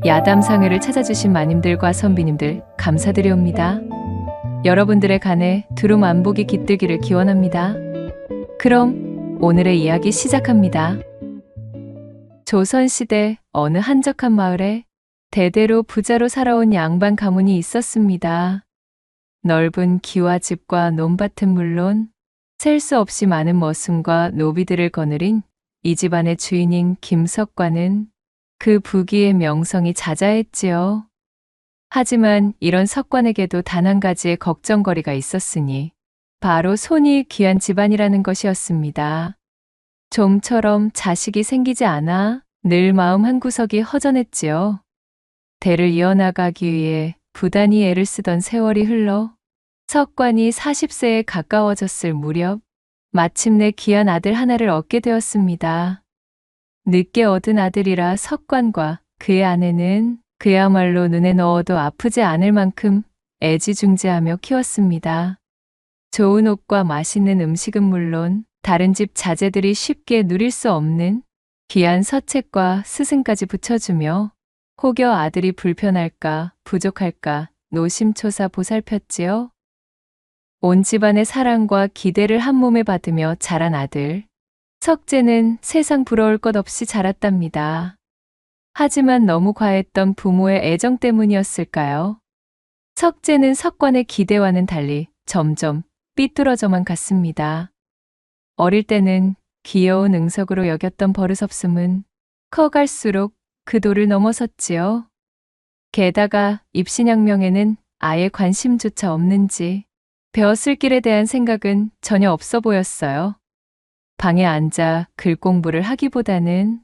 야담상회를 찾아주신 마님들과 선비님들 감사드리옵니다. 여러분들의 간에 두루 안복이 깃들기를 기원합니다. 그럼 오늘의 이야기 시작합니다. 조선시대 어느 한적한 마을에 대대로 부자로 살아온 양반 가문이 있었습니다. 넓은 기와 집과 논밭은 물론 셀 수 없이 많은 머슴과 노비들을 거느린 이 집안의 주인인 김석과는 그 부귀의 명성이 자자했지요. 하지만 이런 석관에게도 단 한 가지의 걱정거리가 있었으니 바로 손이 귀한 집안이라는 것이었습니다. 좀처럼 자식이 생기지 않아 늘 마음 한구석이 허전했지요. 대를 이어나가기 위해 부단히 애를 쓰던 세월이 흘러 석관이 40세에 가까워졌을 무렵 마침내 귀한 아들 하나를 얻게 되었습니다. 늦게 얻은 아들이라 석관과 그의 아내는 그야말로 눈에 넣어도 아프지 않을 만큼 애지중지하며 키웠습니다. 좋은 옷과 맛있는 음식은 물론 다른 집 자제들이 쉽게 누릴 수 없는 귀한 서책과 스승까지 붙여주며 혹여 아들이 불편할까 부족할까 노심초사 보살폈지요. 온 집안의 사랑과 기대를 한 몸에 받으며 자란 아들 석재는 세상 부러울 것 없이 자랐답니다. 하지만 너무 과했던 부모의 애정 때문이었을까요? 석재는 석관의 기대와는 달리 점점 삐뚤어져만 갔습니다. 어릴 때는 귀여운 응석으로 여겼던 버릇없음은 커갈수록 그 도를 넘어섰지요. 게다가 입신양명에는 아예 관심조차 없는지 배웠을 길에 대한 생각은 전혀 없어 보였어요. 방에 앉아 글 공부를 하기보다는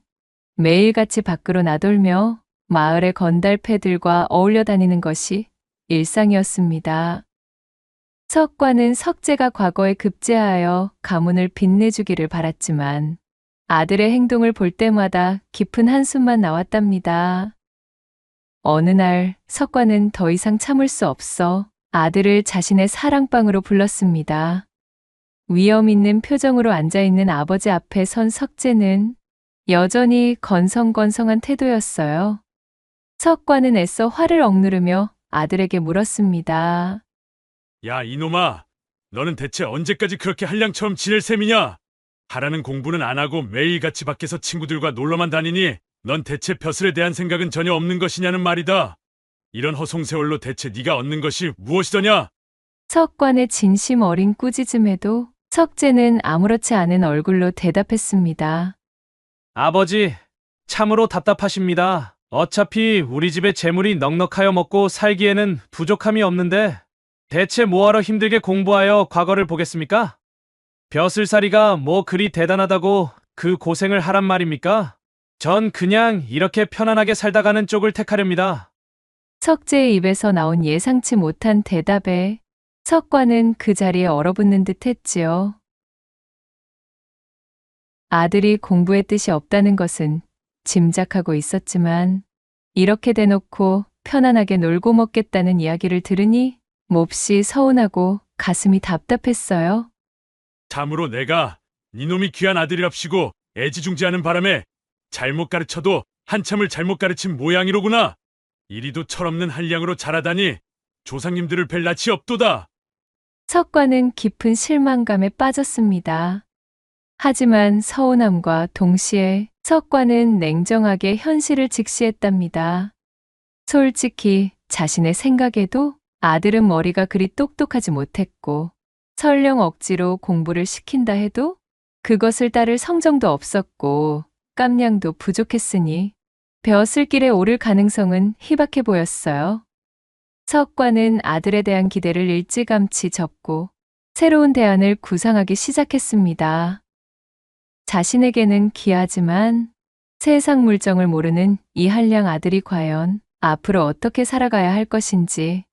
매일같이 밖으로 나돌며 마을의 건달패들과 어울려 다니는 것이 일상이었습니다. 석관은 석재가 과거에 급제하여 가문을 빛내주기를 바랐지만 아들의 행동을 볼 때마다 깊은 한숨만 나왔답니다. 어느 날 석관은 더 이상 참을 수 없어 아들을 자신의 사랑방으로 불렀습니다. 위험 있는 표정으로 앉아있는 아버지 앞에 선 석재는 여전히 건성건성한 태도였어요. 석관은 애써 화를 억누르며 아들에게 물었습니다. 야, 이놈아, 너는 대체 언제까지 그렇게 한량처럼 지낼 셈이냐? 하라는 공부는 안 하고 매일같이 밖에서 친구들과 놀러만 다니니 넌 대체 벼슬에 대한 생각은 전혀 없는 것이냐는 말이다. 이런 허송세월로 대체 네가 얻는 것이 무엇이더냐? 석관의 진심 어린 꾸짖음에도 석재는 아무렇지 않은 얼굴로 대답했습니다. 아버지, 참으로 답답하십니다. 어차피 우리 집에 재물이 넉넉하여 먹고 살기에는 부족함이 없는데 대체 뭐하러 힘들게 공부하여 과거를 보겠습니까? 벼슬살이가 뭐 그리 대단하다고 그 고생을 하란 말입니까? 전 그냥 이렇게 편안하게 살다가는 쪽을 택하렵니다. 석재의 입에서 나온 예상치 못한 대답에 석관은 그 자리에 얼어붙는 듯 했지요. 아들이 공부에 뜻이 없다는 것은 짐작하고 있었지만 이렇게 대놓고 편안하게 놀고 먹겠다는 이야기를 들으니 몹시 서운하고 가슴이 답답했어요. 참으로 내가 니놈이 귀한 아들이랍시고 애지중지하는 바람에 잘못 가르쳐도 한참을 잘못 가르친 모양이로구나. 이리도 철없는 한량으로 자라다니 조상님들을 뵐 낯이 없도다. 석관은 깊은 실망감에 빠졌습니다. 하지만 서운함과 동시에 석관은 냉정하게 현실을 직시했답니다. 솔직히 자신의 생각에도 아들은 머리가 그리 똑똑하지 못했고 설령 억지로 공부를 시킨다 해도 그것을 따를 성정도 없었고 깜냥도 부족했으니 배웠을 길에 오를 가능성은 희박해 보였어요. 석관은 아들에 대한 기대를 일찌감치 접고 새로운 대안을 구상하기 시작했습니다. 자신에게는 귀하지만 세상 물정을 모르는 이 한량 아들이 과연 앞으로 어떻게 살아가야 할 것인지,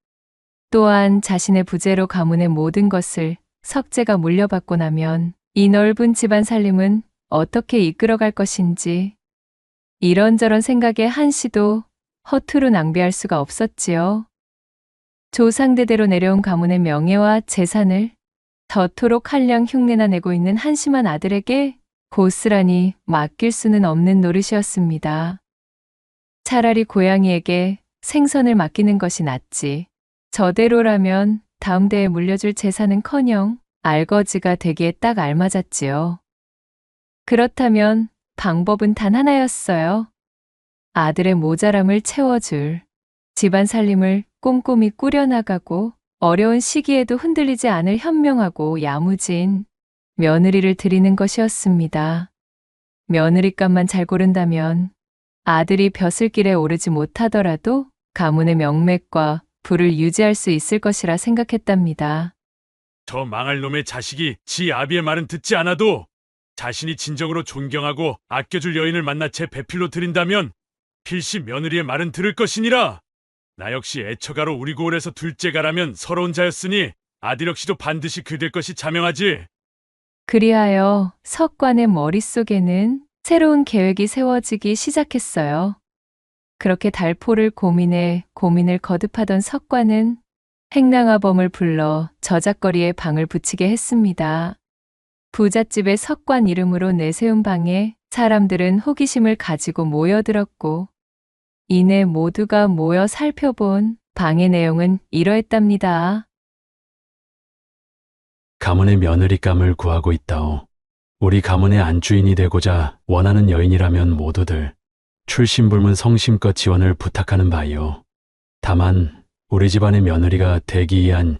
또한 자신의 부재로 가문의 모든 것을 석재가 물려받고 나면 이 넓은 집안 살림은 어떻게 이끌어갈 것인지, 이런저런 생각에 한시도 허투루 낭비할 수가 없었지요. 조상대대로 내려온 가문의 명예와 재산을 저토록 한량 흉내나 내고 있는 한심한 아들에게 고스란히 맡길 수는 없는 노릇이었습니다. 차라리 고양이에게 생선을 맡기는 것이 낫지. 저대로라면 다음 대에 물려줄 재산은커녕 알거지가 되기에 딱 알맞았지요. 그렇다면 방법은 단 하나였어요. 아들의 모자람을 채워줄, 집안 살림을 꼼꼼히 꾸려나가고 어려운 시기에도 흔들리지 않을 현명하고 야무진 며느리를 드리는 것이었습니다. 며느리감만 잘 고른다면 아들이 벼슬길에 오르지 못하더라도 가문의 명맥과 부를 유지할 수 있을 것이라 생각했답니다. 저 망할 놈의 자식이 지 아비의 말은 듣지 않아도 자신이 진정으로 존경하고 아껴줄 여인을 만나 제 배필로 드린다면 필시 며느리의 말은 들을 것이니라. 나 역시 애처가로 우리 고을에서 둘째가라면 서러운 자였으니 아들 역시도 반드시 그될 것이 자명하지. 그리하여 석관의 머릿속에는 새로운 계획이 세워지기 시작했어요. 그렇게 달포를 고민해 고민을 거듭하던 석관은 행랑아범을 불러 저작거리에 방을 붙이게 했습니다. 부잣집의 석관 이름으로 내세운 방에 사람들은 호기심을 가지고 모여들었고 이내 모두가 모여 살펴본 방의 내용은 이러했답니다. 가문의 며느리감을 구하고 있다오. 우리 가문의 안주인이 되고자 원하는 여인이라면 모두들 출신불문 성심껏 지원을 부탁하는 바이오. 다만 우리 집안의 며느리가 되기 위한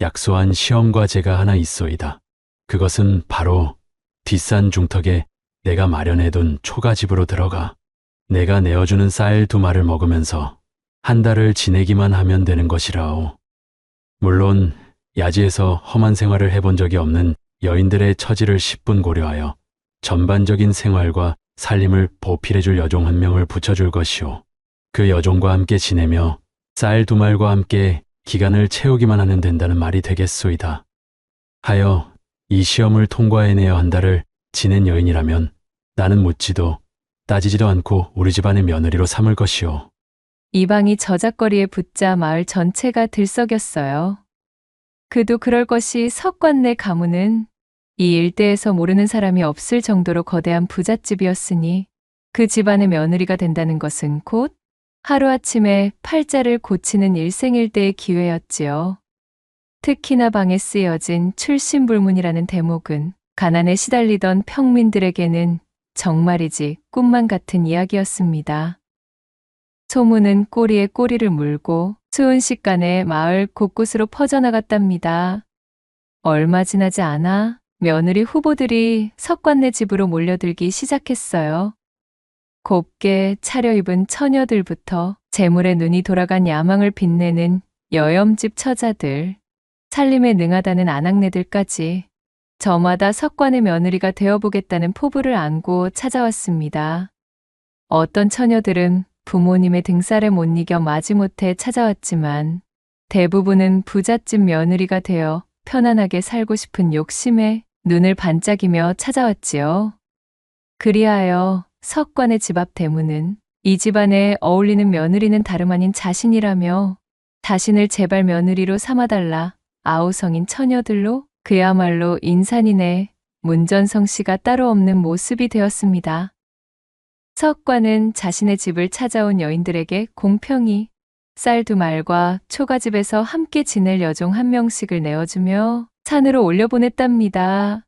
약소한 시험과 제가 하나 있소이다. 그것은 바로 뒷산 중턱에 내가 마련해둔 초가집으로 들어가 내가 내어주는 쌀 2마를 먹으면서 한 달을 지내기만 하면 되는 것이라오. 물론 야지에서 험한 생활을 해본 적이 없는 여인들의 처지를 10분 고려하여 전반적인 생활과 살림을 보필해줄 여종 1명을 붙여줄 것이오. 그 여종과 함께 지내며 쌀 2말과 함께 기간을 채우기만 하면 된다는 말이 되겠소이다. 하여 이 시험을 통과해내어 한 달을 지낸 여인이라면 나는 묻지도 따지지도 않고 우리 집안의 며느리로 삼을 것이오. 이 방이 저작거리에 붙자 마을 전체가 들썩였어요. 그도 그럴 것이 석관내 가문은 이 일대에서 모르는 사람이 없을 정도로 거대한 부잣집이었으니 그 집안의 며느리가 된다는 것은 곧 하루아침에 팔자를 고치는 일생일대의 기회였지요. 특히나 방에 쓰여진 출신불문이라는 대목은 가난에 시달리던 평민들에게는 정말이지 꿈만 같은 이야기였습니다. 소문은 꼬리에 꼬리를 물고 순식간에 마을 곳곳으로 퍼져나갔답니다. 얼마 지나지 않아 며느리 후보들이 석관네 집으로 몰려들기 시작했어요. 곱게 차려입은 처녀들부터 재물에 눈이 돌아간 야망을 빛내는 여염집 처자들, 살림에 능하다는 아낙네들까지 저마다 석관의 며느리가 되어보겠다는 포부를 안고 찾아왔습니다. 어떤 처녀들은 부모님의 등살에 못 이겨 마지못해 찾아왔지만 대부분은 부잣집 며느리가 되어 편안하게 살고 싶은 욕심에 눈을 반짝이며 찾아왔지요. 그리하여 석관의 집 앞 대문은 이 집안에 어울리는 며느리는 다름 아닌 자신이라며 자신을 제발 며느리로 삼아달라 아우성인 처녀들로 그야말로 인산인해 문전성시가 따로 없는 모습이 되었습니다. 석관은 자신의 집을 찾아온 여인들에게 공평히 쌀 2말과 초가집에서 함께 지낼 여종 1명씩을 내어주며 산으로 올려보냈답니다.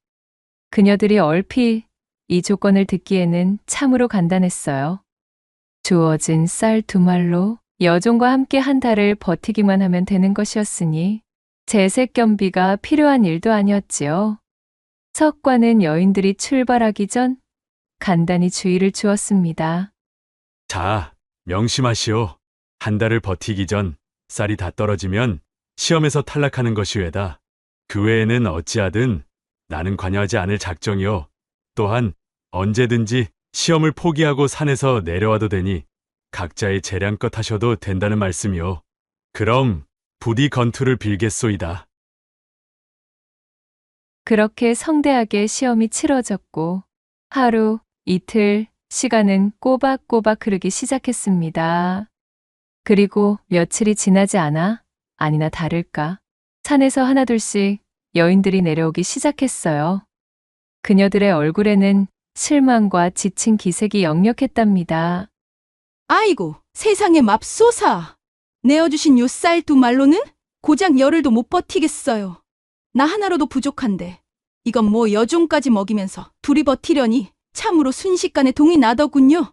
그녀들이 얼핏 이 조건을 듣기에는 참으로 간단했어요. 주어진 쌀 2말로 여종과 함께 한 달을 버티기만 하면 되는 것이었으니 재색견비가 필요한 일도 아니었지요. 석관은 여인들이 출발하기 전 간단히 주의를 주었습니다. 자, 명심하시오. 한 달을 버티기 전 쌀이 다 떨어지면 시험에서 탈락하는 것이 외다. 그 외에는 어찌하든 나는 관여하지 않을 작정이요. 또한 언제든지 시험을 포기하고 산에서 내려와도 되니 각자의 재량껏 하셔도 된다는 말씀이요. 그럼 부디 건투를 빌겠소이다. 그렇게 성대하게 시험이 치러졌고 하루, 이틀, 시간은 꼬박꼬박 흐르기 시작했습니다. 그리고 며칠이 지나지 않아 아니나 다를까 산에서 하나둘씩 여인들이 내려오기 시작했어요. 그녀들의 얼굴에는 실망과 지친 기색이 역력했답니다. 아이고, 세상에 맙소사. 내어주신 요 쌀 두 말로는 고작 열흘도 못 버티겠어요. 나 하나로도 부족한데 이건 뭐 여종까지 먹이면서 둘이 버티려니 참으로 순식간에 동이 나더군요.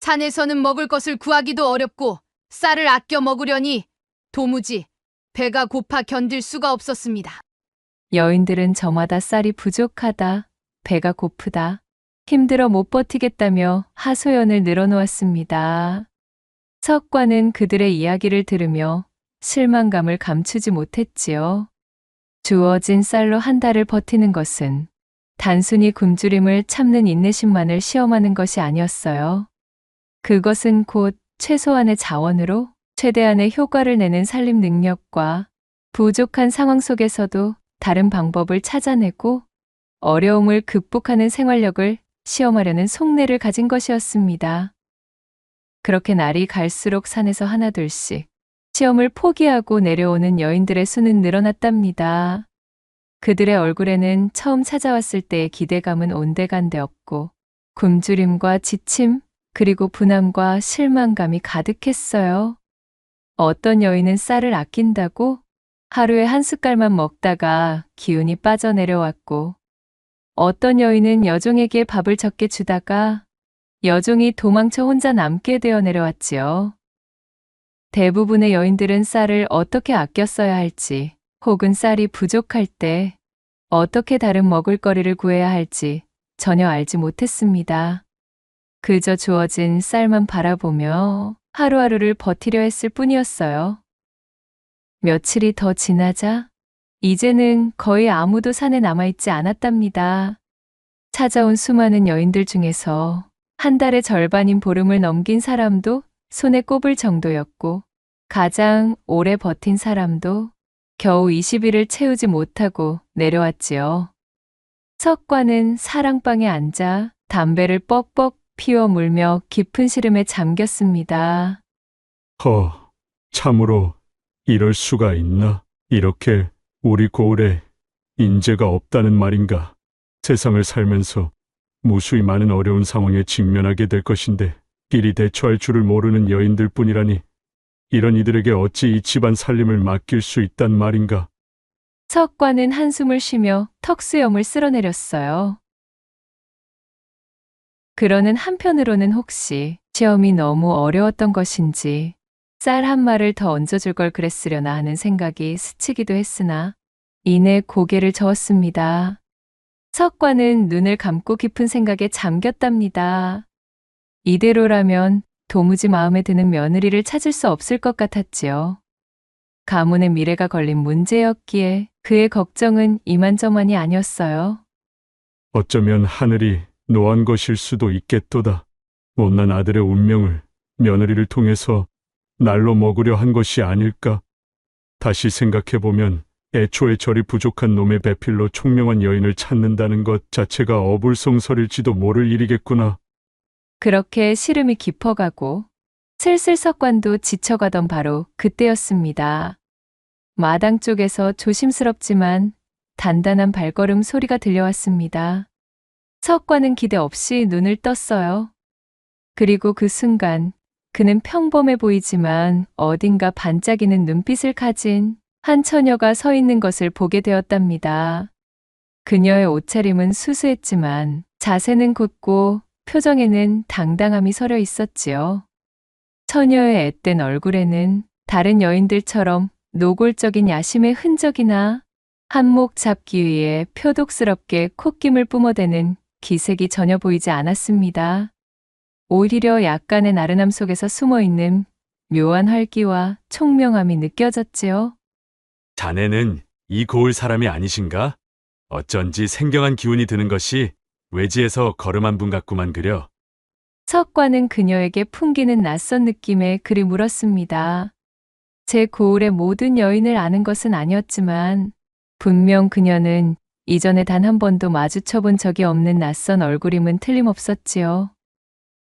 산에서는 먹을 것을 구하기도 어렵고 쌀을 아껴 먹으려니 도무지 배가 고파 견딜 수가 없었습니다. 여인들은 저마다 쌀이 부족하다, 배가 고프다, 힘들어 못 버티겠다며 하소연을 늘어놓았습니다. 석관은 그들의 이야기를 들으며 실망감을 감추지 못했지요. 주어진 쌀로 한 달을 버티는 것은 단순히 굶주림을 참는 인내심만을 시험하는 것이 아니었어요. 그것은 곧 최소한의 자원으로 최대한의 효과를 내는 살림 능력과 부족한 상황 속에서도 다른 방법을 찾아내고 어려움을 극복하는 생활력을 시험하려는 속내를 가진 것이었습니다. 그렇게 날이 갈수록 산에서 하나둘씩 시험을 포기하고 내려오는 여인들의 수는 늘어났답니다. 그들의 얼굴에는 처음 찾아왔을 때의 기대감은 온데간데 없고 굶주림과 지침, 그리고 분함과 실망감이 가득했어요. 어떤 여인은 쌀을 아낀다고 하루에 한 숟갈만 먹다가 기운이 빠져내려왔고, 어떤 여인은 여종에게 밥을 적게 주다가 여종이 도망쳐 혼자 남게 되어 내려왔지요. 대부분의 여인들은 쌀을 어떻게 아껴 써야 할지, 혹은 쌀이 부족할 때 어떻게 다른 먹을거리를 구해야 할지 전혀 알지 못했습니다. 그저 주어진 쌀만 바라보며 하루하루를 버티려 했을 뿐이었어요. 며칠이 더 지나자 이제는 거의 아무도 산에 남아있지 않았답니다. 찾아온 수많은 여인들 중에서 한 달의 절반인 보름을 넘긴 사람도 손에 꼽을 정도였고, 가장 오래 버틴 사람도 겨우 20일을 채우지 못하고 내려왔지요. 석관은 사랑방에 앉아 담배를 뻑뻑 피워 물며 깊은 시름에 잠겼습니다. 참으로 이럴 수가 있나? 이렇게 우리 고을에 인재가 없다는 말인가? 세상을 살면서 무수히 많은 어려운 상황에 직면하게 될 것인데 끼리 대처할 줄을 모르는 여인들 뿐이라니, 이런 이들에게 어찌 이 집안 살림을 맡길 수 있단 말인가? 석관은 한숨을 쉬며 턱수염을 쓸어내렸어요. 그러는 한편으로는 혹시 시험이 너무 어려웠던 것인지 쌀 한 말을 더 얹어줄 걸 그랬으려나 하는 생각이 스치기도 했으나 이내 고개를 저었습니다. 석관은 눈을 감고 깊은 생각에 잠겼답니다. 이대로라면 도무지 마음에 드는 며느리를 찾을 수 없을 것 같았지요. 가문의 미래가 걸린 문제였기에 그의 걱정은 이만저만이 아니었어요. 어쩌면 하늘이 노한 것일 수도 있겠도다. 못난 아들의 운명을 며느리를 통해서 날로 먹으려 한 것이 아닐까? 다시 생각해보면 애초에 저리 부족한 놈의 배필로 총명한 여인을 찾는다는 것 자체가 어불성설일지도 모를 일이겠구나. 그렇게 시름이 깊어가고 슬슬 석관도 지쳐가던 바로 그때였습니다. 마당 쪽에서 조심스럽지만 단단한 발걸음 소리가 들려왔습니다. 석관은 기대 없이 눈을 떴어요. 그리고 그 순간 그는 평범해 보이지만 어딘가 반짝이는 눈빛을 가진 한 처녀가 서 있는 것을 보게 되었답니다. 그녀의 옷차림은 수수했지만 자세는 곧고 표정에는 당당함이 서려 있었지요. 처녀의 앳된 얼굴에는 다른 여인들처럼 노골적인 야심의 흔적이나 한몫 잡기 위해 표독스럽게 콧김을 뿜어대는 기색이 전혀 보이지 않았습니다. 오히려 약간의 나른함 속에서 숨어있는 묘한 활기와 총명함이 느껴졌지요. 자네는 이 고을 사람이 아니신가? 어쩐지 생경한 기운이 드는 것이 외지에서 걸음한 분 같구만 그려. 석관은 그녀에게 풍기는 낯선 느낌에 그리 물었습니다. 제 고을의 모든 여인을 아는 것은 아니었지만 분명 그녀는 이전에 단 한 번도 마주쳐본 적이 없는 낯선 얼굴임은 틀림없었지요.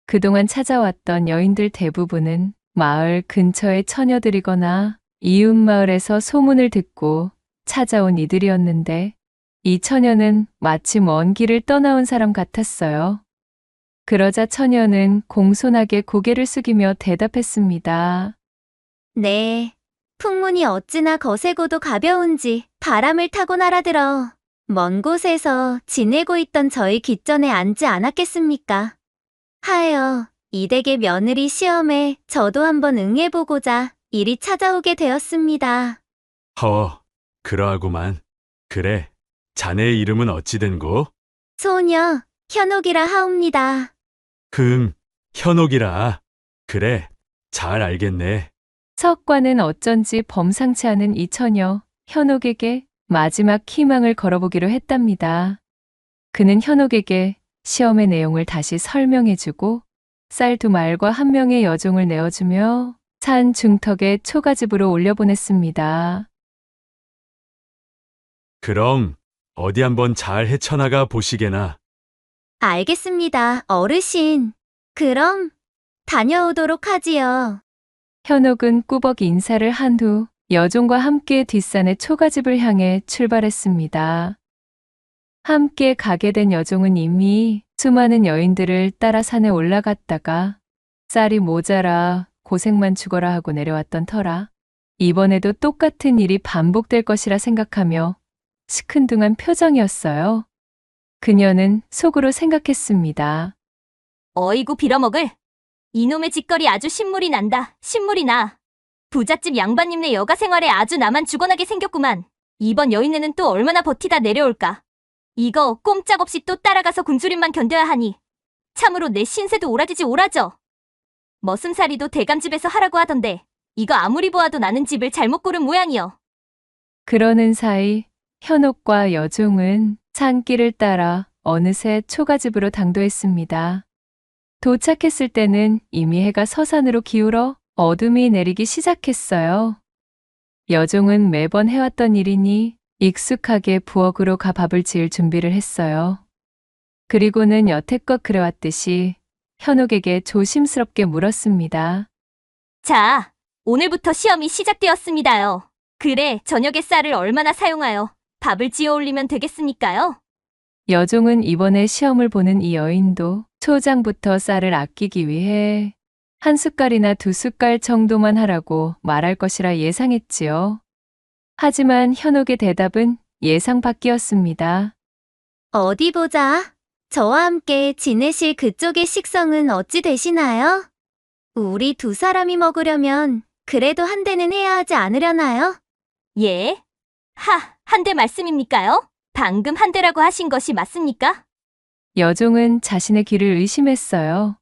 그동안 찾아왔던 여인들 대부분은 마을 근처의 처녀들이거나 이웃 마을에서 소문을 듣고 찾아온 이들이었는데 이 처녀는 마치 먼 길을 떠나온 사람 같았어요. 그러자 처녀는 공손하게 고개를 숙이며 대답했습니다. 네. 풍문이 어찌나 거세고도 가벼운지 바람을 타고 날아들어 먼 곳에서 지내고 있던 저희 귓전에 앉지 않았겠습니까? 하여 이 댁의 며느리 시험에 저도 한번 응해보고자 이리 찾아오게 되었습니다. 그러하구만. 그래, 자네의 이름은 어찌 된고? 소녀 현옥이라 하옵니다. 현옥이라. 그래, 잘 알겠네. 서옥과는 어쩐지 범상치 않은 이 처녀 현옥에게 마지막 희망을 걸어보기로 했답니다. 그는 현옥에게 시험의 내용을 다시 설명해주고 쌀 2말과 1명의 여종을 내어주며 산 중턱에 초가집으로 올려보냈습니다. 그럼 어디 한번 잘 헤쳐나가 보시게나. 알겠습니다, 어르신. 그럼 다녀오도록 하지요. 현옥은 꾸벅 인사를 한 후 여종과 함께 뒷산의 초가집을 향해 출발했습니다. 함께 가게 된 여종은 이미 수많은 여인들을 따라 산에 올라갔다가 쌀이 모자라 고생만 죽어라 하고 내려왔던 터라 이번에도 똑같은 일이 반복될 것이라 생각하며 시큰둥한 표정이었어요. 그녀는 속으로 생각했습니다. 어이구 빌어먹을. 이놈의 짓거리 아주 신물이 난다. 신물이 나. 부잣집 양반님네 여가 생활에 아주 나만 죽어나게 생겼구만. 이번 여인네는 또 얼마나 버티다 내려올까. 이거 꼼짝없이 또 따라가서 굶주림만 견뎌야 하니 참으로 내 신세도 오라지지 오라져. 머슴살이도 대감집에서 하라고 하던데 이거 아무리 보아도 나는 집을 잘못 고른 모양이여. 그러는 사이 현옥과 여종은 산길을 따라 어느새 초가집으로 당도했습니다. 도착했을 때는 이미 해가 서산으로 기울어 어둠이 내리기 시작했어요. 여종은 매번 해왔던 일이니 익숙하게 부엌으로 가 밥을 지을 준비를 했어요. 그리고는 여태껏 그래왔듯이 현옥에게 조심스럽게 물었습니다. 자, 오늘부터 시험이 시작되었습니다요. 그래, 저녁에 쌀을 얼마나 사용하여 밥을 지어 올리면 되겠습니까요? 여종은 이번에 시험을 보는 이 여인도 초장부터 쌀을 아끼기 위해 1숟갈이나 2숟갈 정도만 하라고 말할 것이라 예상했지요. 하지만 현옥의 대답은 예상 밖이었습니다. 어디 보자. 저와 함께 지내실 그쪽의 식성은 어찌 되시나요? 우리 2사람이 먹으려면 그래도 한 대는 해야 하지 않으려나요? 예? 한 대 말씀입니까요? 방금 한 대라고 하신 것이 맞습니까? 여종은 자신의 귀를 의심했어요.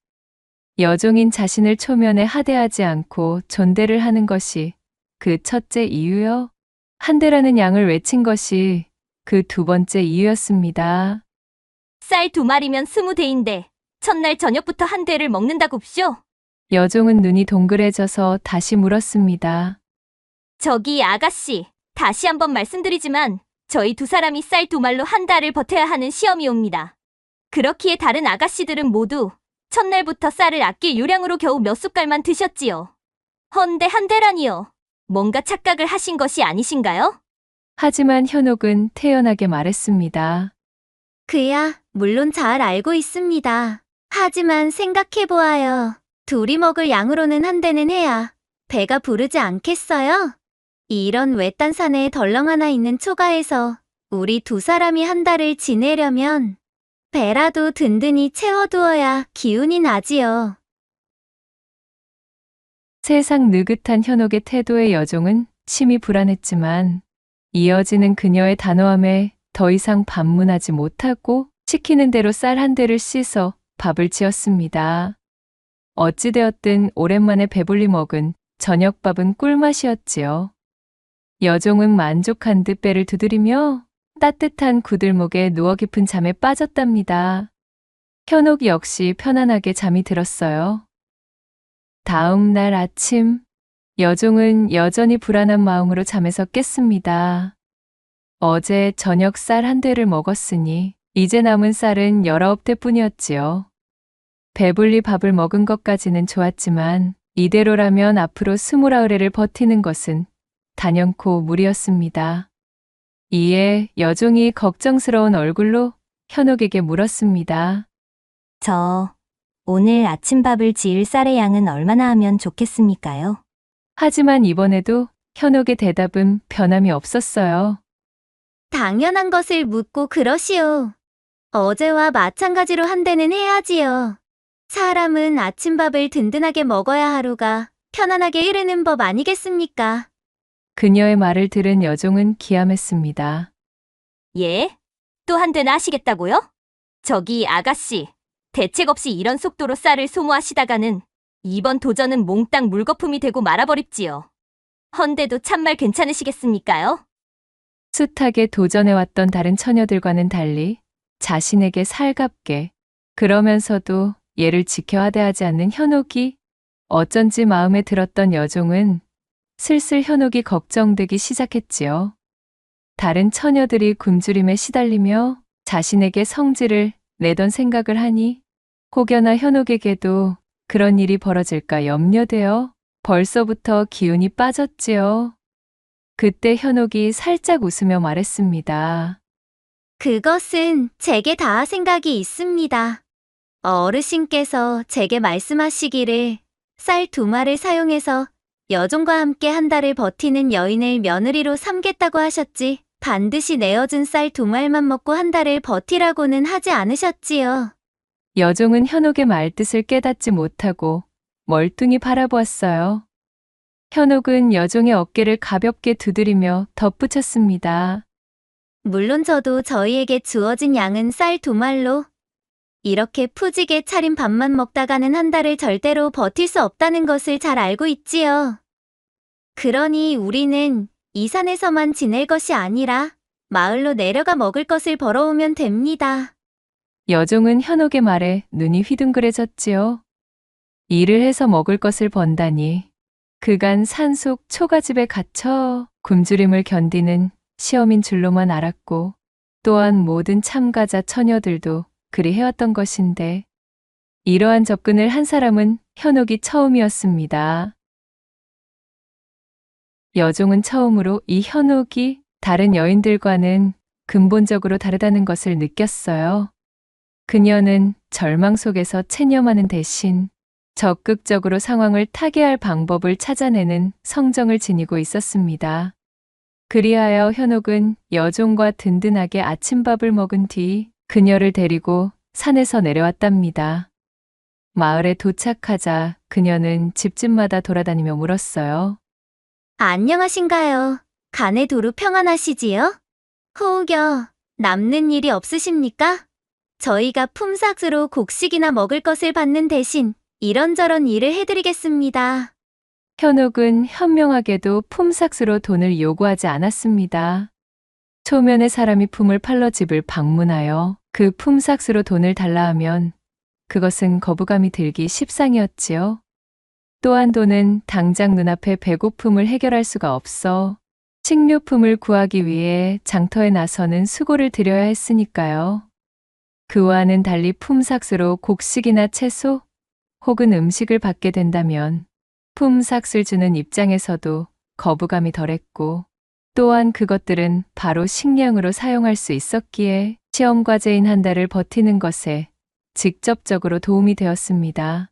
여종인 자신을 초면에 하대하지 않고 존대를 하는 것이 그 첫째 이유요. 한 대라는 양을 외친 것이 그 2번째 이유였습니다. 쌀 2마리면 20대인데 첫날 저녁부터 한 대를 먹는다굽쇼? 여종은 눈이 동그래져서 다시 물었습니다. 저기 아가씨, 다시 한번 말씀드리지만 저희 2사람이 쌀 2말로 한 달을 버텨야 하는 시험이 옵니다. 그렇기에 다른 아가씨들은 모두 첫날부터 쌀을 아낄 요량으로 겨우 몇 숟갈만 드셨지요. 헌데 한 대라니요. 뭔가 착각을 하신 것이 아니신가요? 하지만 현옥은 태연하게 말했습니다. 그야 물론 잘 알고 있습니다. 하지만 생각해보아요. 둘이 먹을 양으로는 한 대는 해야 배가 부르지 않겠어요? 이런 외딴 산에 덜렁 하나 있는 초가에서 우리 2사람이 한 달을 지내려면 배라도 든든히 채워두어야 기운이 나지요. 세상 느긋한 현옥의 태도에 여종은 심히 불안했지만 이어지는 그녀의 단호함에 더 이상 반문하지 못하고 시키는 대로 쌀 한 대를 씻어 밥을 지었습니다. 어찌되었든 오랜만에 배불리 먹은 저녁밥은 꿀맛이었지요. 여종은 만족한 듯 배를 두드리며 따뜻한 구들목에 누워 깊은 잠에 빠졌답니다. 현옥 역시 편안하게 잠이 들었어요. 다음 날 아침, 여종은 여전히 불안한 마음으로 잠에서 깼습니다. 어제 저녁 쌀 한 대를 먹었으니 이제 남은 쌀은 19대뿐이었지요. 배불리 밥을 먹은 것까지는 좋았지만 이대로라면 앞으로 29회를 버티는 것은 단연코 무리였습니다. 이에 여종이 걱정스러운 얼굴로 현옥에게 물었습니다. 저 오늘 아침밥을 지을 쌀의 양은 얼마나 하면 좋겠습니까요? 하지만 이번에도 현옥의 대답은 변함이 없었어요. 당연한 것을 묻고 그러시오. 어제와 마찬가지로 한 대는 해야지요. 사람은 아침밥을 든든하게 먹어야 하루가 편안하게 흐르는 법 아니겠습니까? 그녀의 말을 들은 여종은 기함했습니다. 예? 또 한 대나 하시겠다고요? 저기 아가씨, 대책 없이 이런 속도로 쌀을 소모하시다가는 이번 도전은 몽땅 물거품이 되고 말아버립지요. 헌데도 참말 괜찮으시겠습니까요? 숱하게 도전해왔던 다른 처녀들과는 달리 자신에게 살갑게 그러면서도 얘를 지켜 하대하지 않는 현옥이 어쩐지 마음에 들었던 여종은 슬슬 현옥이 걱정되기 시작했지요. 다른 처녀들이 굶주림에 시달리며 자신에게 성질을 내던 생각을 하니 혹여나 현옥에게도 그런 일이 벌어질까 염려되어 벌써부터 기운이 빠졌지요. 그때 현옥이 살짝 웃으며 말했습니다. 그것은 제게 다 생각이 있습니다. 어르신께서 제게 말씀하시기를 쌀 2마를 사용해서 여종과 함께 한 달을 버티는 여인을 며느리로 삼겠다고 하셨지 반드시 내어준 쌀 2말만 먹고 한 달을 버티라고는 하지 않으셨지요. 여종은 현옥의 말뜻을 깨닫지 못하고 멀뚱히 바라보았어요. 현옥은 여종의 어깨를 가볍게 두드리며 덧붙였습니다. 물론 저도 저희에게 주어진 양은 쌀 2말로 이렇게 푸지게 차린 밥만 먹다가는 한 달을 절대로 버틸 수 없다는 것을 잘 알고 있지요. 그러니 우리는 이 산에서만 지낼 것이 아니라 마을로 내려가 먹을 것을 벌어오면 됩니다. 여종은 현옥의 말에 눈이 휘둥그레졌지요. 일을 해서 먹을 것을 번다니 그간 산속 초가집에 갇혀 굶주림을 견디는 시험인 줄로만 알았고 또한 모든 참가자 처녀들도 그리 해왔던 것인데 이러한 접근을 한 사람은 현옥이 처음이었습니다. 여종은 처음으로 이 현옥이 다른 여인들과는 근본적으로 다르다는 것을 느꼈어요. 그녀는 절망 속에서 체념하는 대신 적극적으로 상황을 타개할 방법을 찾아내는 성정을 지니고 있었습니다. 그리하여 현옥은 여종과 든든하게 아침밥을 먹은 뒤 그녀를 데리고 산에서 내려왔답니다. 마을에 도착하자 그녀는 집집마다 돌아다니며 물었어요. 안녕하신가요? 간에 두루 평안하시지요? 호우겨, 남는 일이 없으십니까? 저희가 품삯으로 곡식이나 먹을 것을 받는 대신 이런저런 일을 해드리겠습니다. 현옥은 현명하게도 품삯으로 돈을 요구하지 않았습니다. 초면의 사람이 품을 팔러 집을 방문하여 그 품삯으로 돈을 달라 하면 그것은 거부감이 들기 십상이었지요. 또한 돈은 당장 눈앞의 배고픔을 해결할 수가 없어 식료품을 구하기 위해 장터에 나서는 수고를 들여야 했으니까요. 그와는 달리 품삯으로 곡식이나 채소 혹은 음식을 받게 된다면 품삯을 주는 입장에서도 거부감이 덜했고 또한 그것들은 바로 식량으로 사용할 수 있었기에 시험 과제인 한 달을 버티는 것에 직접적으로 도움이 되었습니다.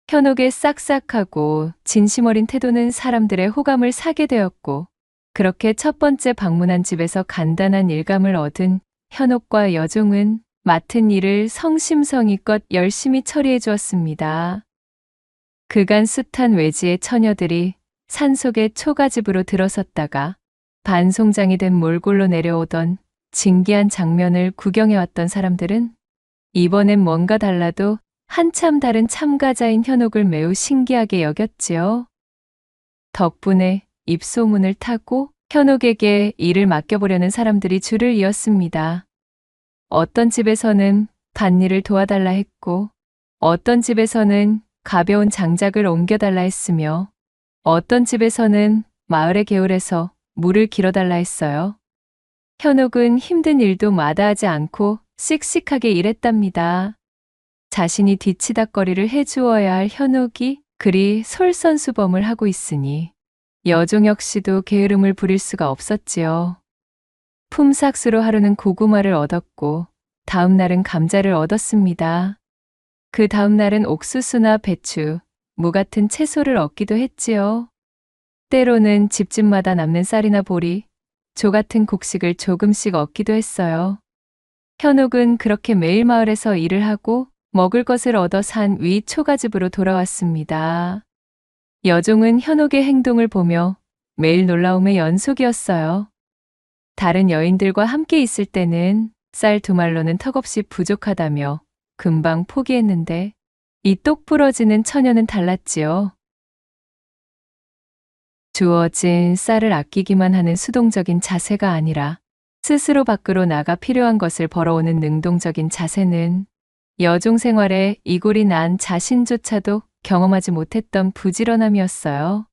현옥의 싹싹하고 진심 어린 태도는 사람들의 호감을 사게 되었고 그렇게 첫 번째 방문한 집에서 간단한 일감을 얻은 현옥과 여종은 맡은 일을 성심성의껏 열심히 처리해 주었습니다. 그간 숱한 외지의 처녀들이 산속의 초가집으로 들어섰다가 반송장이 된 몰골로 내려오던 진기한 장면을 구경해왔던 사람들은 이번엔 뭔가 달라도 한참 다른 참가자인 현옥을 매우 신기하게 여겼지요. 덕분에 입소문을 타고 현옥에게 일을 맡겨보려는 사람들이 줄을 이었습니다. 어떤 집에서는 밭일을 도와달라 했고 어떤 집에서는 가벼운 장작을 옮겨달라 했으며 어떤 집에서는 마을의 개울에서 물을 길어달라 했어요. 현옥은 힘든 일도 마다하지 않고 씩씩하게 일했답니다. 자신이 뒤치다꺼리를 해주어야 할 현옥이 그리 솔선수범을 하고 있으니 여종 역시도 게으름을 부릴 수가 없었지요. 품삯으로 하루는 고구마를 얻었고 다음 날은 감자를 얻었습니다. 그 다음 날은 옥수수나 배추, 무 같은 채소를 얻기도 했지요. 때로는 집집마다 남는 쌀이나 보리, 조 같은 곡식을 조금씩 얻기도 했어요. 현옥은 그렇게 매일 마을에서 일을 하고 먹을 것을 얻어 산 위 초가집으로 돌아왔습니다. 여종은 현옥의 행동을 보며 매일 놀라움의 연속이었어요. 다른 여인들과 함께 있을 때는 쌀 2말로는 턱없이 부족하다며 금방 포기했는데 이 똑 부러지는 처녀는 달랐지요. 주어진 쌀을 아끼기만 하는 수동적인 자세가 아니라 스스로 밖으로 나가 필요한 것을 벌어오는 능동적인 자세는 여종 생활에 이골이 난 자신조차도 경험하지 못했던 부지런함이었어요.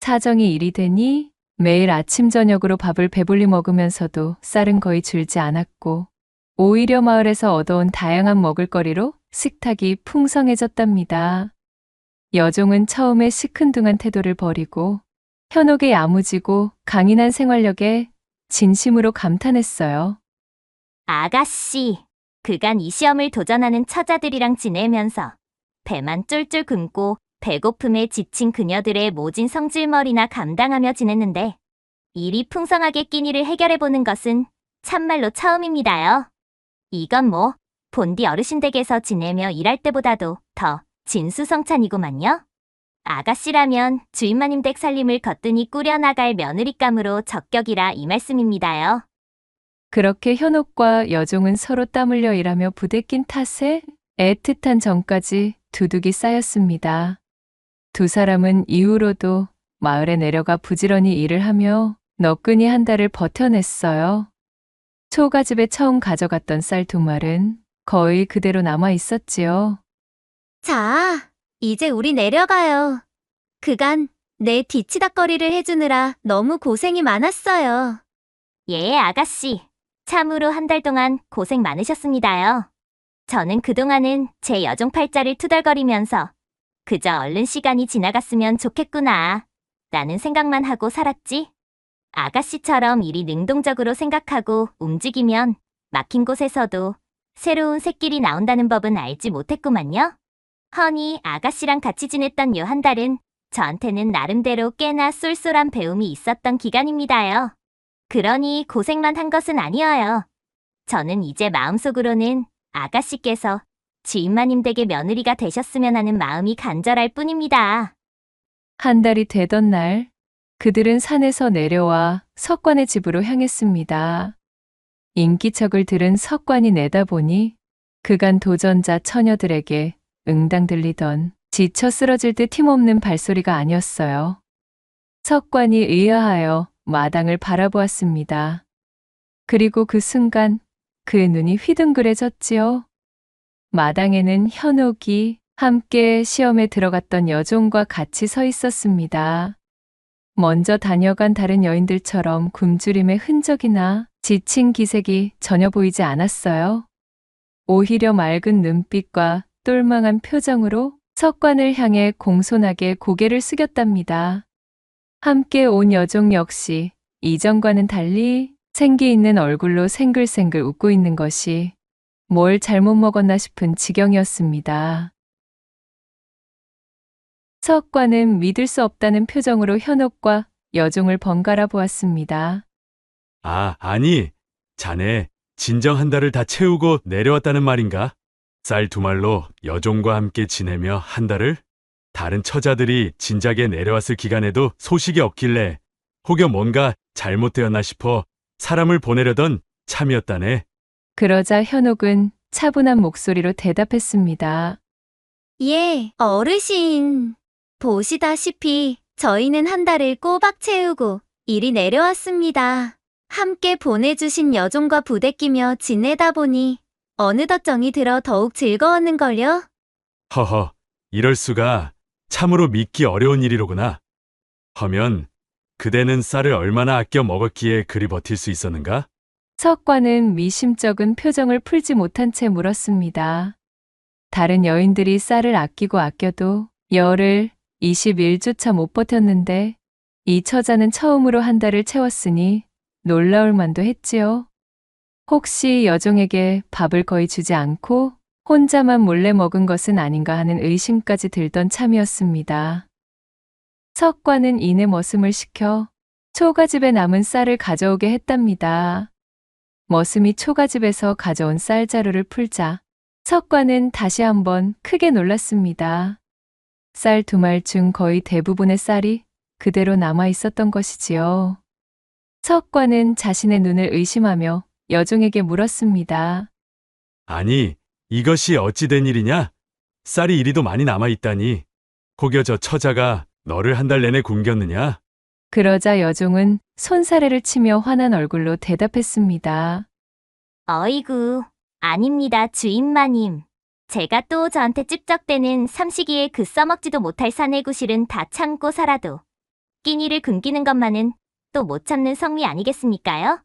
사정이 일이 되니 매일 아침 저녁으로 밥을 배불리 먹으면서도 쌀은 거의 줄지 않았고 오히려 마을에서 얻어온 다양한 먹을거리로 식탁이 풍성해졌답니다. 여종은 처음에 시큰둥한 태도를 버리고 현옥의 야무지고 강인한 생활력에 진심으로 감탄했어요. 아가씨, 그간 이 시험을 도전하는 처자들이랑 지내면서 배만 쫄쫄 굶고 배고픔에 지친 그녀들의 모진 성질머리나 감당하며 지냈는데 일이 풍성하게 끼니를 해결해보는 것은 참말로 처음입니다요. 이건 뭐 본디 어르신 댁에서 지내며 일할 때보다도 더 진수성찬이구만요. 아가씨라면 주인마님 댁 살림을 거뜬히 꾸려나갈 며느리감으로 적격이라 이 말씀입니다요. 그렇게 현옥과 여종은 서로 땀 흘려 일하며 부대낀 탓에 애틋한 정까지 두둑이 쌓였습니다. 두 사람은 이후로도 마을에 내려가 부지런히 일을 하며 너끈히 한 달을 버텨냈어요. 초가집에 처음 가져갔던 쌀 2말은 거의 그대로 남아 있었지요. 자, 이제 우리 내려가요. 그간 내 뒤치다꺼리를 해주느라 너무 고생이 많았어요. 예, 아가씨. 참으로 한 달 동안 고생 많으셨습니다요. 저는 그동안은 제 여종 팔자를 투덜거리면서 그저 얼른 시간이 지나갔으면 좋겠구나 라는 생각만 하고 살았지. 아가씨처럼 일이 능동적으로 생각하고 움직이면 막힌 곳에서도 새로운 샛길이 나온다는 법은 알지 못했구만요. 허니 아가씨랑 같이 지냈던 요 한 달은 저한테는 나름대로 꽤나 쏠쏠한 배움이 있었던 기간입니다요. 그러니 고생만 한 것은 아니어요. 저는 이제 마음속으로는 아가씨께서 주인마님 댁의 며느리가 되셨으면 하는 마음이 간절할 뿐입니다. 한 달이 되던 날, 그들은 산에서 내려와 석관의 집으로 향했습니다. 인기척을 들은 석관이 내다보니 그간 도전자 처녀들에게 응당 들리던 지쳐 쓰러질 듯 힘없는 발소리가 아니었어요. 석관이 의아하여 마당을 바라보았습니다. 그리고 그 순간 그 눈이 휘둥그레졌지요. 마당에는 현옥이 함께 시험에 들어갔던 여종과 같이 서 있었습니다. 먼저 다녀간 다른 여인들처럼 굶주림의 흔적이나 지친 기색이 전혀 보이지 않았어요. 오히려 맑은 눈빛과 똘망한 표정으로 석관을 향해 공손하게 고개를 숙였답니다. 함께 온 여종 역시 이전과는 달리 생기 있는 얼굴로 생글생글 웃고 있는 것이 뭘 잘못 먹었나 싶은 지경이었습니다. 석관은 믿을 수 없다는 표정으로 현옥과 여종을 번갈아 보았습니다. 아니, 자네 진정 한 달을 다 채우고 내려왔다는 말인가? 쌀 2말로 여종과 함께 지내며 한 달을? 다른 처자들이 진작에 내려왔을 기간에도 소식이 없길래 혹여 뭔가 잘못되었나 싶어 사람을 보내려던 참이었다네. 그러자 현옥은 차분한 목소리로 대답했습니다. 예, 어르신. 보시다시피 저희는 한 달을 꼬박 채우고 이리 내려왔습니다. 함께 보내주신 여종과 부대끼며 지내다 보니 어느덧 정이 들어 더욱 즐거웠는걸요? 허허, 이럴 수가. 참으로 믿기 어려운 일이로구나. 허면 그대는 쌀을 얼마나 아껴 먹었기에 그리 버틸 수 있었는가? 석관은 미심쩍은 표정을 풀지 못한 채 물었습니다. 다른 여인들이 쌀을 아끼고 아껴도 열흘 20일조차 못 버텼는데 이 처자는 처음으로 한 달을 채웠으니 놀라울 만도 했지요. 혹시 여종에게 밥을 거의 주지 않고 혼자만 몰래 먹은 것은 아닌가 하는 의심까지 들던 참이었습니다. 석과는 이내 머슴을 시켜 초가집에 남은 쌀을 가져오게 했답니다. 머슴이 초가집에서 가져온 쌀자루를 풀자 석과는 다시 한번 크게 놀랐습니다. 쌀 2말 중 거의 대부분의 쌀이 그대로 남아 있었던 것이지요. 석과는 자신의 눈을 의심하며 여종에게 물었습니다. 아니, 이것이 어찌 된 일이냐? 쌀이 이리도 많이 남아있다니. 혹여 저 처자가 너를 한 달 내내 굶겼느냐? 그러자 여종은 손사래를 치며 화난 얼굴로 대답했습니다. 어이구, 아닙니다, 주인마님. 제가 또 저한테 찝적대는 삼시기에 그 써먹지도 못할 사내구실은 다 참고 살아도 끼니를 굶기는 것만은 또 못 참는 성미 아니겠습니까요?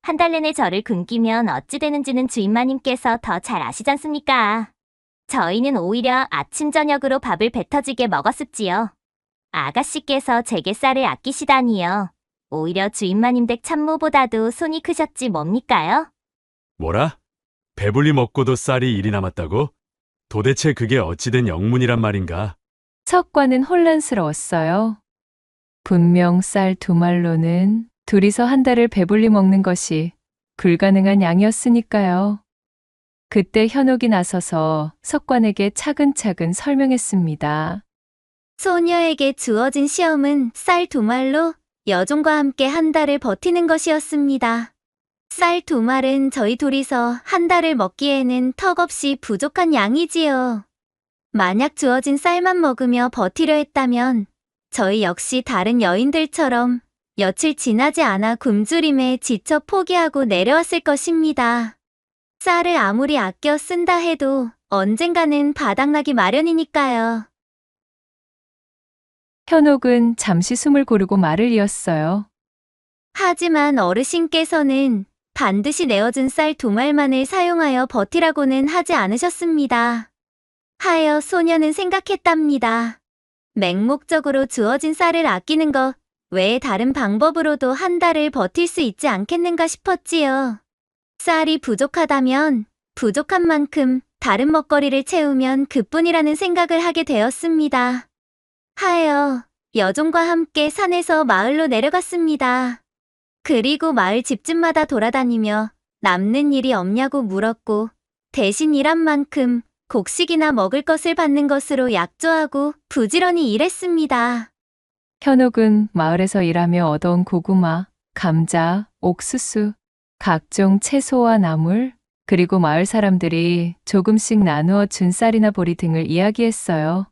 한 달 내내 저를 굶기면 어찌 되는지는 주인마님께서 더 잘 아시잖습니까? 저희는 오히려 아침 저녁으로 밥을 배 터지게 먹었습지요. 아가씨께서 제게 쌀을 아끼시다니요. 오히려 주인마님 댁 참모보다도 손이 크셨지 뭡니까요? 뭐라? 배불리 먹고도 쌀이 일이 남았다고? 도대체 그게 어찌 된 영문이란 말인가? 석과는 혼란스러웠어요. 분명 쌀 2말로는 둘이서 한 달을 배불리 먹는 것이 불가능한 양이었으니까요. 그때 현옥이 나서서 석관에게 차근차근 설명했습니다. 소녀에게 주어진 시험은 쌀 2말로 여종과 함께 한 달을 버티는 것이었습니다. 쌀 2말은 저희 둘이서 한 달을 먹기에는 턱없이 부족한 양이지요. 만약 주어진 쌀만 먹으며 버티려 했다면 저희 역시 다른 여인들처럼 며칠 지나지 않아 굶주림에 지쳐 포기하고 내려왔을 것입니다. 쌀을 아무리 아껴 쓴다 해도 언젠가는 바닥나기 마련이니까요. 현옥은 잠시 숨을 고르고 말을 이었어요. 하지만 어르신께서는 반드시 내어준 쌀 2말만을 사용하여 버티라고는 하지 않으셨습니다. 하여 소녀는 생각했답니다. 맹목적으로 주어진 쌀을 아끼는 것 외에 다른 방법으로도 한 달을 버틸 수 있지 않겠는가 싶었지요. 쌀이 부족하다면 부족한 만큼 다른 먹거리를 채우면 그뿐이라는 생각을 하게 되었습니다. 하여 여종과 함께 산에서 마을로 내려갔습니다. 그리고 마을 집집마다 돌아다니며 남는 일이 없냐고 물었고 대신 일한 만큼 곡식이나 먹을 것을 받는 것으로 약조하고 부지런히 일했습니다. 현옥은 마을에서 일하며 얻어온 고구마, 감자, 옥수수, 각종 채소와 나물, 그리고 마을 사람들이 조금씩 나누어 준 쌀이나 보리 등을 이야기했어요.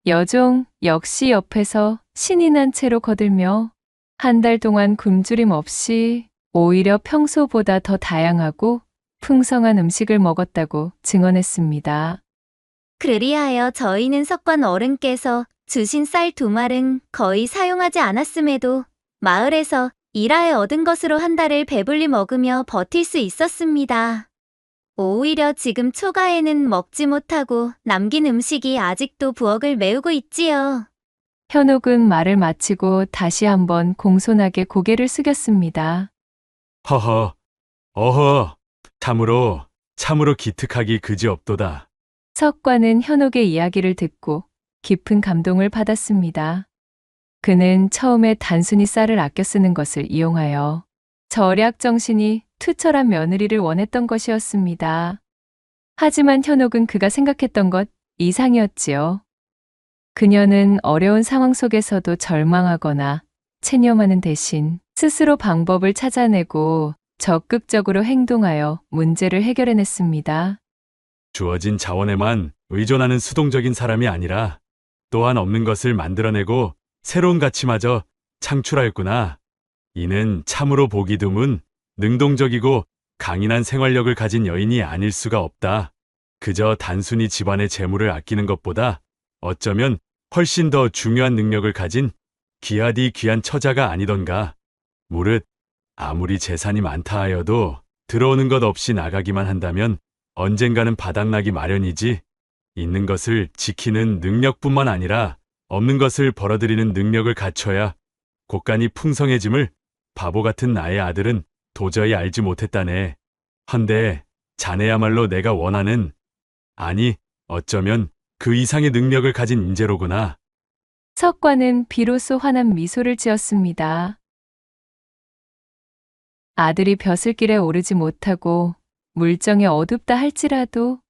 여종 역시 옆에서 신이 난 채로 거들며 한 달 동안 굶주림 없이 오히려 평소보다 더 다양하고 풍성한 음식을 먹었다고 증언했습니다. 그리하여 저희는 석관 어른께서 주신 쌀 2말은 거의 사용하지 않았음에도 마을에서 일하여 얻은 것으로 한 달을 배불리 먹으며 버틸 수 있었습니다. 오히려 지금 초가에는 먹지 못하고 남긴 음식이 아직도 부엌을 메우고 있지요. 현옥은 말을 마치고 다시 한번 공손하게 고개를 숙였습니다. 허허, 어허, 참으로 기특하기 그지없도다. 석과는 현옥의 이야기를 듣고 깊은 감동을 받았습니다. 그는 처음에 단순히 쌀을 아껴 쓰는 것을 이용하여 절약 정신이 투철한 며느리를 원했던 것이었습니다. 하지만 현옥은 그가 생각했던 것 이상이었지요. 그녀는 어려운 상황 속에서도 절망하거나 체념하는 대신 스스로 방법을 찾아내고 적극적으로 행동하여 문제를 해결해냈습니다. 주어진 자원에만 의존하는 수동적인 사람이 아니라 또한 없는 것을 만들어내고 새로운 가치마저 창출하였구나. 이는 참으로 보기 드문 능동적이고 강인한 생활력을 가진 여인이 아닐 수가 없다. 그저 단순히 집안의 재물을 아끼는 것보다 어쩌면 훨씬 더 중요한 능력을 가진 귀하디 귀한 처자가 아니던가. 무릇 아무리 재산이 많다 하여도 들어오는 것 없이 나가기만 한다면 언젠가는 바닥나기 마련이지. 있는 것을 지키는 능력뿐만 아니라 없는 것을 벌어들이는 능력을 갖춰야 곳간이 풍성해짐을 바보 같은 나의 아들은 도저히 알지 못했다네. 헌데 자네야말로 내가 원하는 아니, 어쩌면 그 이상의 능력을 가진 인재로구나. 석관은 비로소 환한 미소를 지었습니다. 아들이 벼슬길에 오르지 못하고 물정에 어둡다 할지라도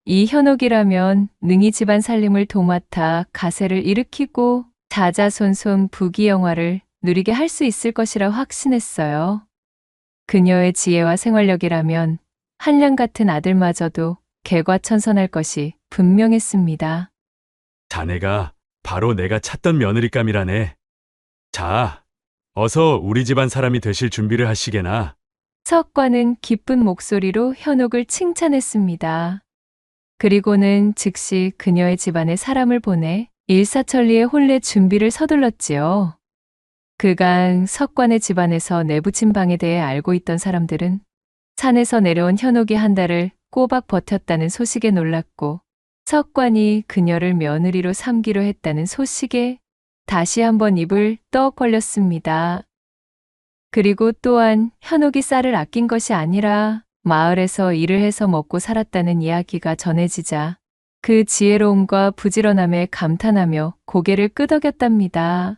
이 현옥이라면 능히 집안 살림을 도맡아 가세를 일으키고 자자손손 부귀영화를 누리게 할 수 있을 것이라 확신했어요. 그녀의 지혜와 생활력이라면 한량 같은 아들마저도 개과천선할 것이 분명했습니다. 자네가 바로 내가 찾던 며느리감이라네. 자, 어서 우리 집안 사람이 되실 준비를 하시게나. 석관은 기쁜 목소리로 현옥을 칭찬했습니다. 그리고는 즉시 그녀의 집안에 사람을 보내 일사천리의 혼례 준비를 서둘렀지요. 그간 석관의 집안에서 내부친 방에 대해 알고 있던 사람들은 산에서 내려온 현옥이 한 달을 꼬박 버텼다는 소식에 놀랐고 석관이 그녀를 며느리로 삼기로 했다는 소식에 다시 한번 입을 떡 벌렸습니다. 그리고 또한 현옥이 쌀을 아낀 것이 아니라 마을에서 일을 해서 먹고 살았다는 이야기가 전해지자 그 지혜로움과 부지런함에 감탄하며 고개를 끄덕였답니다.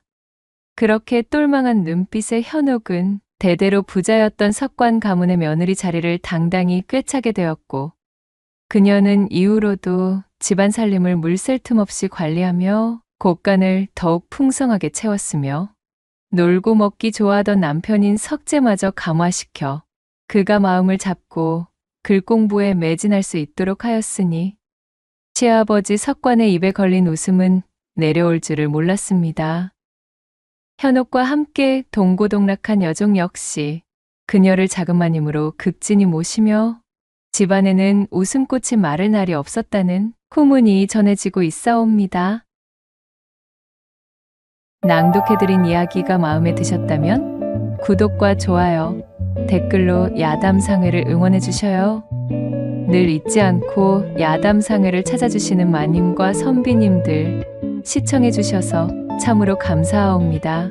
그렇게 똘망한 눈빛의 현옥은 대대로 부자였던 석관 가문의 며느리 자리를 당당히 꿰차게 되었고 그녀는 이후로도 집안 살림을 물샐 틈 없이 관리하며 곳간을 더욱 풍성하게 채웠으며 놀고 먹기 좋아하던 남편인 석재마저 감화시켜 그가 마음을 잡고 글 공부에 매진할 수 있도록 하였으니 시아버지 석관의 입에 걸린 웃음은 내려올 줄을 몰랐습니다. 현옥과 함께 동고동락한 여종 역시 그녀를 자그마님으로 극진히 모시며 집안에는 웃음꽃이 마를 날이 없었다는 후문이 전해지고 있사옵니다. 낭독해드린 이야기가 마음에 드셨다면 구독과 좋아요, 댓글로 야담상회를 응원해 주셔요. 늘 잊지 않고 야담상회를 찾아주시는 마님과 선비님들 시청해 주셔서 참으로 감사하옵니다.